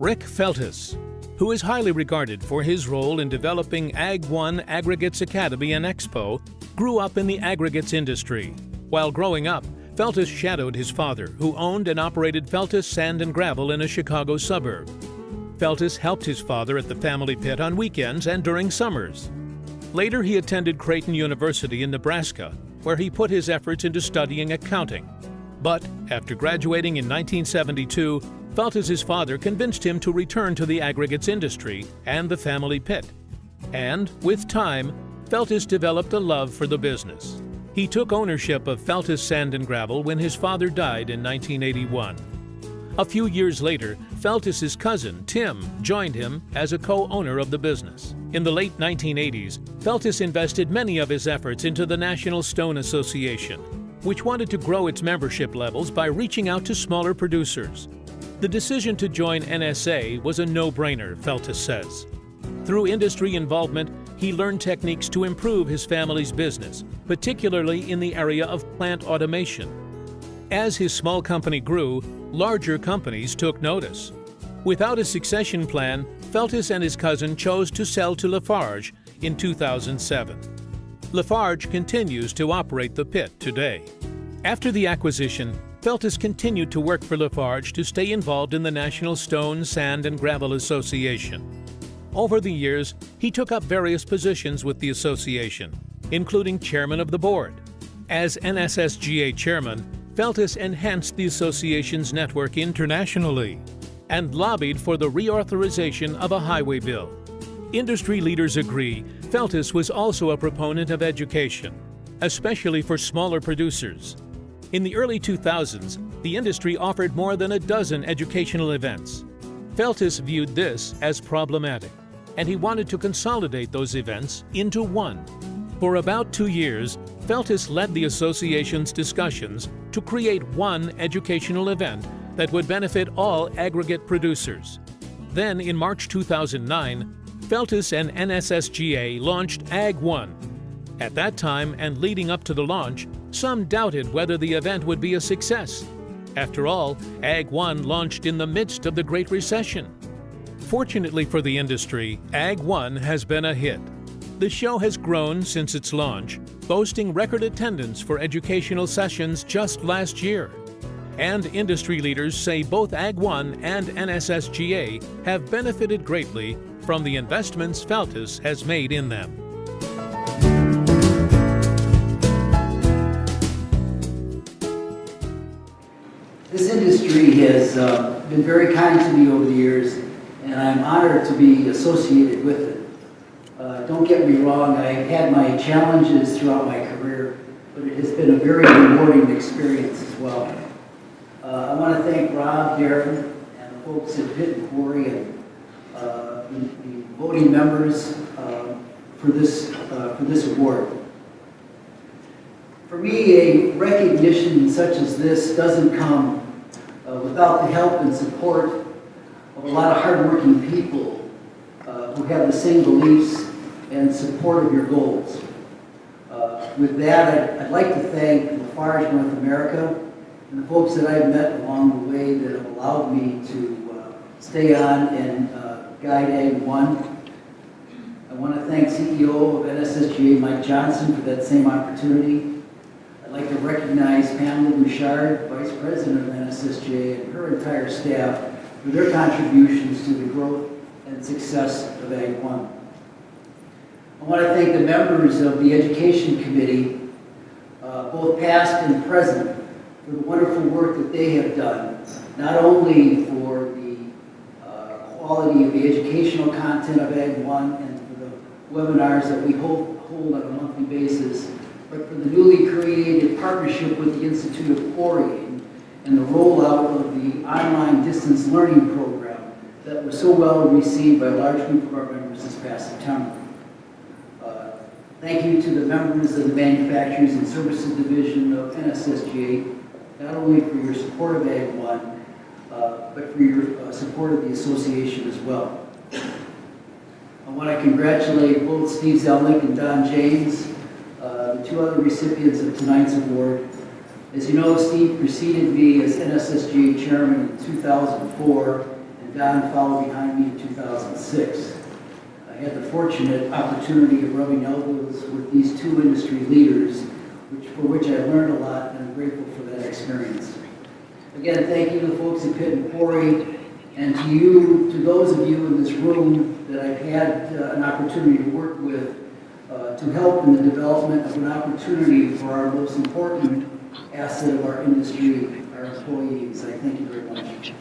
Rick Feltis, who is highly regarded for his role in developing AGG1 Aggregates Academy Expo, grew up in the aggregates industry. While growing up, Feltis shadowed his father, who owned and operated Feltis Sand and Gravel in a Chicago suburb. Feltis helped his father at the family pit on weekends and during summers. Later, he attended Creighton University in Nebraska, where he put his efforts into studying accounting. But after graduating in 1972, Feltis' father convinced him to return to the aggregates industry and the family pit. And, with time, Feltis developed a love for the business. He took ownership of Feltis Sand and Gravel when his father died in 1981. A few years later, Feltis' cousin, Tim, joined him as a co-owner of the business. In the late 1980s, Feltis invested many of his efforts into the National Stone Association, which wanted to grow its membership levels by reaching out to smaller producers. The decision to join NSA was a no-brainer, Feltis says. Through industry involvement, he learned techniques to improve his family's business, particularly in the area of plant automation. As his small company grew, larger companies took notice. Without a succession plan, Feltis and his cousin chose to sell to Lafarge in 2007. Lafarge continues to operate the pit today. After the acquisition, Feltis continued to work for Lafarge to stay involved in the National Stone, Sand and Gravel Association. Over the years, he took up various positions with the association, including chairman of the board. As NSSGA chairman, Feltis enhanced the association's network internationally and lobbied for the reauthorization of a highway bill. Industry leaders agree Feltis was also a proponent of education, especially for smaller producers. In the early 2000s, the industry offered more than a dozen educational events. Feltis viewed this as problematic, and he wanted to consolidate those events into one. For about 2 years, Feltis led the association's discussions to create one educational event that would benefit all aggregate producers. Then, in March 2009, Feltis and NSSGA launched AGG1. At that time, and leading up to the launch, some doubted whether the event would be a success. After all, AGG1 launched in the midst of the Great Recession. Fortunately for the industry, AGG1 has been a hit. The show has grown since its launch, boasting record attendance for educational sessions just last year. And industry leaders say both AGG1 and NSSGA have benefited greatly from the investments Feltis has made in them. This industry has been very kind to me over the years, and I'm honored to be associated with it. Don't get me wrong, I've had my challenges throughout my career, but it has been a very rewarding experience as well. I want to thank Rob, Darren, and the folks at Pitt and Quarry, and the voting members for this award. For me, a recognition such as this doesn't come without the help and support of a lot of hardworking people who have the same beliefs and support of your goals. With that, I'd like to thank Lafarge North America and the folks that I've met along the way that have allowed me to stay on and guide AGG1. I want to thank CEO of NSSGA, Mike Johnson, for that same opportunity. I'd like to recognize Pamela Bouchard, Vice President of NSSGA, and her entire staff for their contributions to the growth and success of AGG1. I want to thank the members of the Education Committee, both past and present, for the wonderful work that they have done, not only for the quality of the educational content of AGG1 and for the webinars that we hold on a monthly basis, but for the newly created partnership with the Institute of Quarry and the rollout of the online distance learning program that was so well received by a large group of our members this past September. Thank you to the members of the Manufacturers and Services Division of NSSGA, not only for your support of AGG1, but for your support of the association as well. I want to congratulate both Steve Zelnick and Don James, the two other recipients of tonight's award. As you know, Steve preceded me as NSSGA chairman in 2004 and and Don followed behind me in 2006. I had the fortunate opportunity of rubbing elbows with these two industry leaders, for which I learned a lot, and I'm grateful for that experience. Again, thank you to the folks at Pitt and Quarry, and to those of you in this room that I've had an opportunity to work with to help in the development of an opportunity for our most important asset of our industry, our employees. I thank you very much.